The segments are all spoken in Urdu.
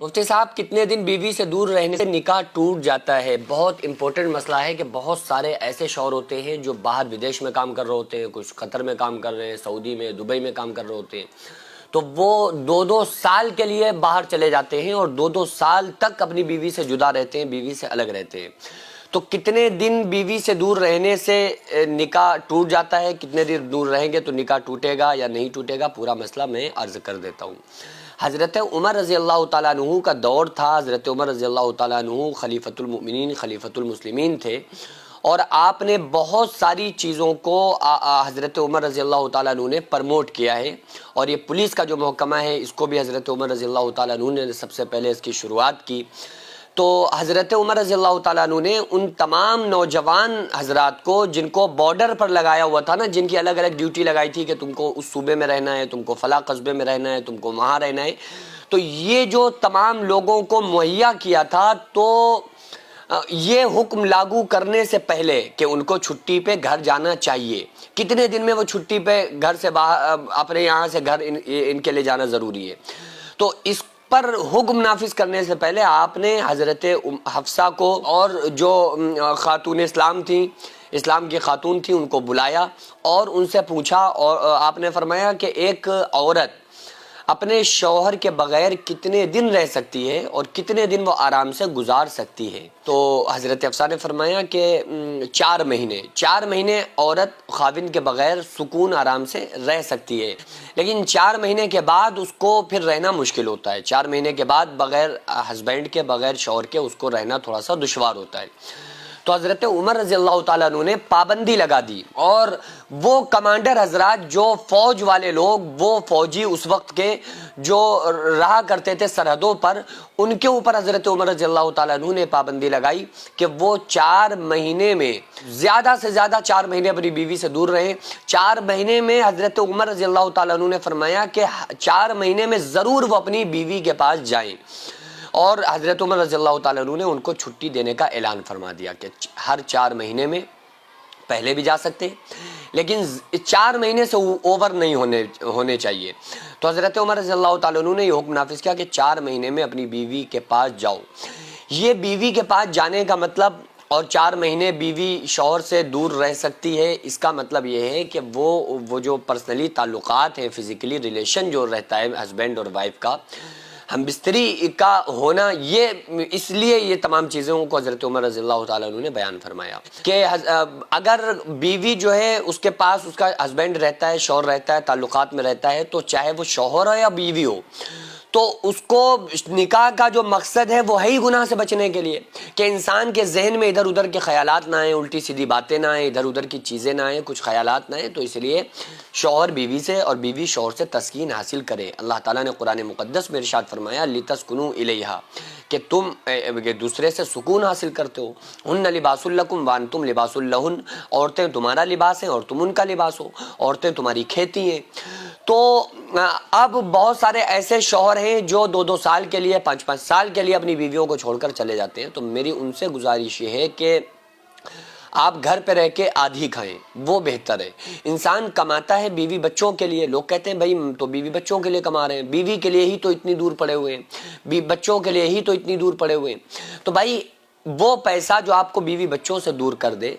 مفتی صاحب، کتنے دن بیوی سے دور رہنے سے نکاح ٹوٹ جاتا ہے؟ بہت امپورٹنٹ مسئلہ ہے کہ بہت سارے ایسے شوہر ہوتے ہیں جو باہر ودیش میں کام کر رہے ہوتے ہیں، کچھ قطر میں کام کر رہے ہیں، سعودی میں، دبئی میں کام کر رہے ہوتے ہیں، تو وہ 2-2 سال کے لیے باہر چلے جاتے ہیں اور 2-2 سال تک اپنی بیوی سے جدا رہتے ہیں، بیوی سے الگ رہتے ہیں۔ تو کتنے دن بیوی سے دور رہنے سے نکاح ٹوٹ جاتا ہے؟ کتنے دن دور رہیں گے تو نکاح ٹوٹے گا یا نہیں ٹوٹے گا؟ پورا مسئلہ میں عرض کر دیتا ہوں۔ حضرت عمر رضی اللہ تعالیٰ عنہ کا دور تھا۔ حضرت عمر رضی اللہ تعالیٰ عنہ خلیفۃ المؤمنین، خلیفۃ المسلمین تھے، اور آپ نے بہت ساری چیزوں کو حضرت عمر رضی اللہ تعالیٰ عنہ نے پرموٹ کیا ہے، اور یہ پولیس کا جو محکمہ ہے اس کو بھی حضرت عمر رضی اللہ تعالیٰ عنہ نے سب سے پہلے اس کی شروعات کی۔ تو حضرت عمر رضی اللہ تعالیٰ عنہ نے ان تمام نوجوان حضرات کو جن کو بارڈر پر لگایا ہوا تھا نا، جن کی الگ الگ ڈیوٹی لگائی تھی کہ تم کو اس صوبے میں رہنا ہے، تم کو فلاں قصبے میں رہنا ہے، تم کو وہاں رہنا ہے، تو یہ جو تمام لوگوں کو مہیا کیا تھا، تو یہ حکم لاگو کرنے سے پہلے کہ ان کو چھٹی پہ گھر جانا چاہیے، کتنے دن میں وہ چھٹی پہ گھر سے باہر اپنے یہاں سے گھر ان کے لے جانا ضروری ہے، تو اس پر حکم نافذ کرنے سے پہلے آپ نے حضرت حفصہ کو اور جو خاتون اسلام تھیں، اسلام کی خاتون تھیں، ان کو بلایا اور ان سے پوچھا، اور آپ نے فرمایا کہ ایک عورت اپنے شوہر کے بغیر کتنے دن رہ سکتی ہے اور کتنے دن وہ آرام سے گزار سکتی ہے؟ تو حضرت حفصہ نے فرمایا کہ 4 مہینے عورت خاوند کے بغیر سکون آرام سے رہ سکتی ہے، لیکن 4 مہینے کے بعد اس کو پھر رہنا مشکل ہوتا ہے۔ 4 مہینے کے بعد بغیر ہسبینڈ کے، بغیر شوہر کے اس کو رہنا تھوڑا سا دشوار ہوتا ہے۔ تو حضرت عمر رضی اللہ تعالیٰ عنہ نے پابندی لگا دی، اور وہ کمانڈر حضرات جو فوج والے لوگ، وہ فوجی اس وقت کے جو رہا کرتے تھے سرحدوں پر، ان کے اوپر حضرت عمر رضی اللہ تعالیٰ عنہ نے پابندی لگائی کہ وہ 4 مہینے میں زیادہ سے زیادہ 4 مہینے اپنی بیوی سے دور رہیں۔ 4 مہینے میں حضرت عمر رضی اللہ تعالیٰ عنہ نے فرمایا کہ 4 مہینے میں ضرور وہ اپنی بیوی کے پاس جائیں، اور حضرت عمر رضی اللہ تعالیٰ عنہ نے ان کو چھٹی دینے کا اعلان فرما دیا کہ ہر 4 مہینے میں، پہلے بھی جا سکتے لیکن 4 مہینے سے اوور نہیں ہونے چاہیے۔ تو حضرت عمر رضی اللہ تعالیٰ عنہ نے یہ حکم نافذ کیا کہ 4 مہینے میں اپنی بیوی کے پاس جاؤ۔ یہ بیوی کے پاس جانے کا مطلب، اور 4 مہینے بیوی شوہر سے دور رہ سکتی ہے، اس کا مطلب یہ ہے کہ وہ جو پرسنلی تعلقات ہیں، فزیکلی ریلیشن جو رہتا ہے ہسبینڈ اور وائف کا، ہم بستری کا ہونا، یہ اس لیے یہ تمام چیزوں کو حضرت عمر رضی اللہ تعالیٰ عنہ نے بیان فرمایا کہ اگر بیوی جو ہے اس کے پاس اس کا ہسبینڈ رہتا ہے، شوہر رہتا ہے، تعلقات میں رہتا ہے، تو چاہے وہ شوہر ہو یا بیوی ہو، تو اس کو نکاح کا جو مقصد ہے وہ ہے ہی گناہ سے بچنے کے لیے، کہ انسان کے ذہن میں ادھر ادھر کے خیالات نہ آئیں، الٹی سیدھی باتیں نہ آئیں، ادھر ادھر کی چیزیں نہ آئیں، کچھ خیالات نہ آئیں، تو اس لیے شوہر بیوی سے اور بیوی شوہر سے تسکین حاصل کرے۔ اللہ تعالیٰ نے قرآن مقدس میں ارشاد فرمایا لِتَسْكُنُوا إِلَيْهَا، کہ تم ایک دوسرے سے سکون حاصل کرتے ہو۔ ہن لباس لکم وانتم لباس لہن، عورتیں تمہارا لباس ہیں اور تم ان کا لباس ہو، عورتیں تمہاری کھیتی ہیں۔ تو اب بہت سارے ایسے شوہر ہیں جو 2-2 سال کے لیے، 5-5 سال کے لیے اپنی بیویوں کو چھوڑ کر چلے جاتے ہیں، تو میری ان سے گزارش یہ ہے کہ آپ گھر پہ رہ کے آدھی کھائیں، وہ بہتر ہے۔ انسان کماتا ہے بیوی بچوں کے لیے، لوگ کہتے ہیں بھائی تو بیوی بچوں کے لیے کما رہے ہیں، بیوی کے لیے ہی تو اتنی دور پڑے ہوئے ہیں، بچوں کے لیے ہی تو اتنی دور پڑے ہوئے ہیں، تو بھائی وہ پیسہ جو آپ کو بیوی بچوں سے دور کر دے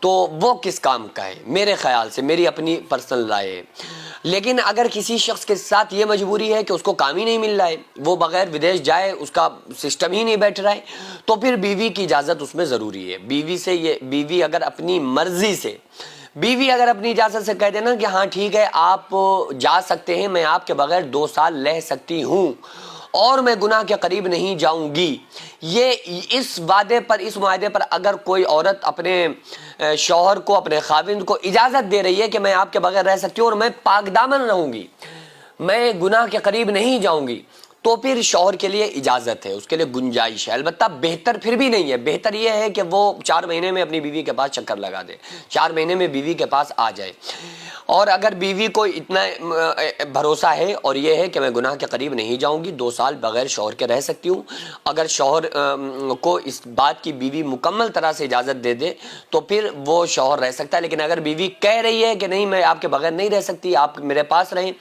تو وہ کس کام کا ہے؟ میرے خیال سے، میری اپنی پرسنل رائے ہے۔ لیکن اگر کسی شخص کے ساتھ یہ مجبوری ہے کہ اس کو کام ہی نہیں مل رہا ہے، وہ بغیر ودیش جائے اس کا سسٹم ہی نہیں بیٹھ رہا ہے، تو پھر بیوی کی اجازت اس میں ضروری ہے۔ بیوی اگر اپنی مرضی سے، بیوی اگر اپنی اجازت سے کہہ دینا کہ ہاں ٹھیک ہے آپ جا سکتے ہیں، میں آپ کے بغیر 2 سال رہ سکتی ہوں اور میں گناہ کے قریب نہیں جاؤں گی، یہ اس معاہدے پر اگر کوئی عورت اپنے شوہر کو، اپنے خاوند کو اجازت دے رہی ہے کہ میں آپ کے بغیر رہ سکتی ہوں اور میں پاک دامن رہوں گی، میں گناہ کے قریب نہیں جاؤں گی، تو پھر شوہر کے لیے اجازت ہے، اس کے لیے گنجائش ہے۔ البتہ بہتر پھر بھی نہیں ہے، بہتر یہ ہے کہ وہ 4 مہینے میں اپنی بیوی کے پاس چکر لگا دے، 4 مہینے میں بیوی کے پاس آ جائے، اور اگر بیوی کو اتنا بھروسہ ہے اور یہ ہے کہ میں گناہ کے قریب نہیں جاؤں گی، 2 سال بغیر شوہر کے رہ سکتی ہوں، اگر شوہر کو اس بات کی بیوی مکمل طرح سے اجازت دے دے تو پھر وہ شوہر رہ سکتا ہے۔ لیکن اگر بیوی کہہ رہی ہے کہ نہیں میں آپ کے بغیر نہیں رہ سکتی، آپ میرے پاس رہیں،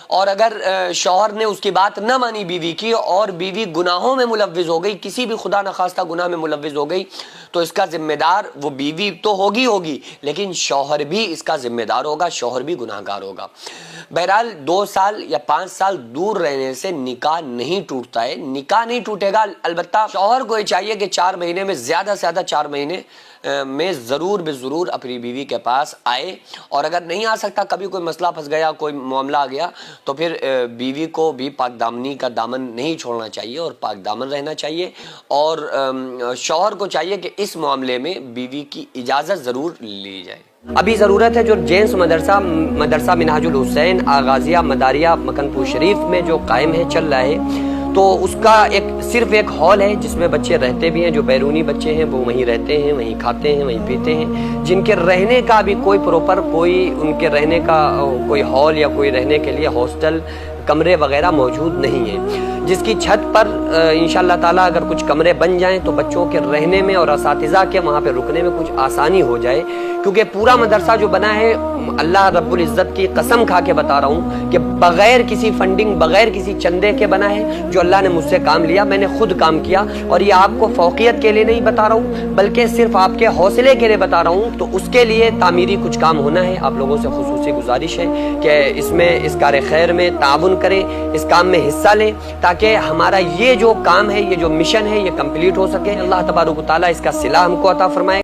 اور اگر شوہر نے اس کی بات نہ مانی بیوی کی اور بیوی گناہوں میں ملوث ہو گئی, کسی بھی خدا نخواستہ گناہ میں ملوث ہو گئی, تو اس کا ذمہ دار وہ بیوی تو ہوگی لیکن شوہر بھی اس کا ذمہ دار ہوگا, شوہر بھی گناہ گار ہوگا. بہرحال 2 سال یا 5 سال دور رہنے سے نکاح نہیں ٹوٹتا ہے, نکاح نہیں ٹوٹے گا. البتہ شوہر کو یہ چاہیے کہ 4 مہینے میں زیادہ سے زیادہ 4 مہینے میں ضرور بضرور اپنی بیوی کے پاس آئے, اور اگر نہیں آ سکتا, کبھی کوئی مسئلہ پھنس گیا, کوئی معاملہ آ گیا, تو پھر بیوی کو بھی پاک دامنی کا دامن نہیں چھوڑنا چاہیے اور پاک دامن رہنا چاہیے. اور شوہر کو چاہیے کہ اس معاملے میں بیوی کی اجازت ضرور لی جائے. ابھی ضرورت ہے جو جینس مدرسہ منہاج الحسین آغازیہ مداریہ مکن پور شریف میں جو قائم ہے, چل رہا ہے, تو اس کا صرف ایک ہال ہے جس میں بچے رہتے بھی ہیں. جو بیرونی بچے ہیں وہ وہیں رہتے ہیں, وہیں کھاتے ہیں, وہیں پیتے ہیں. جن کے رہنے کا بھی کوئی پروپر ان کے رہنے کا کوئی ہال یا کوئی رہنے کے لیے ہاسٹل کمرے وغیرہ موجود نہیں ہیں, جس کی چھت پر انشاءاللہ تعالیٰ اگر کچھ کمرے بن جائیں تو بچوں کے رہنے میں اور اساتذہ کے وہاں پہ رکنے میں کچھ آسانی ہو جائے. کیونکہ پورا مدرسہ جو بنا ہے, اللہ رب العزت کی قسم کھا کے بتا رہا ہوں کہ بغیر کسی فنڈنگ, بغیر کسی چندے کے بنا ہے, جو اللہ نے مجھ سے کام لیا, میں نے خود کام کیا. اور یہ آپ کو فوقیت کے لیے نہیں بتا رہا ہوں بلکہ صرف آپ کے حوصلے کے لیے بتا رہا ہوں. تو اس کے لیے تعمیری کچھ کام ہونا ہے. آپ لوگوں سے خصوصی گزارش ہے کہ اس کار خیر میں تعاون کریں, اس کام میں حصہ لیں, تاکہ ہمارا یہ جو کام ہے, یہ جو مشن ہے, یہ کمپلیٹ ہو سکے. اللہ تبارک و تعالیٰ اس کا صلہ ہم کو عطا فرمائے.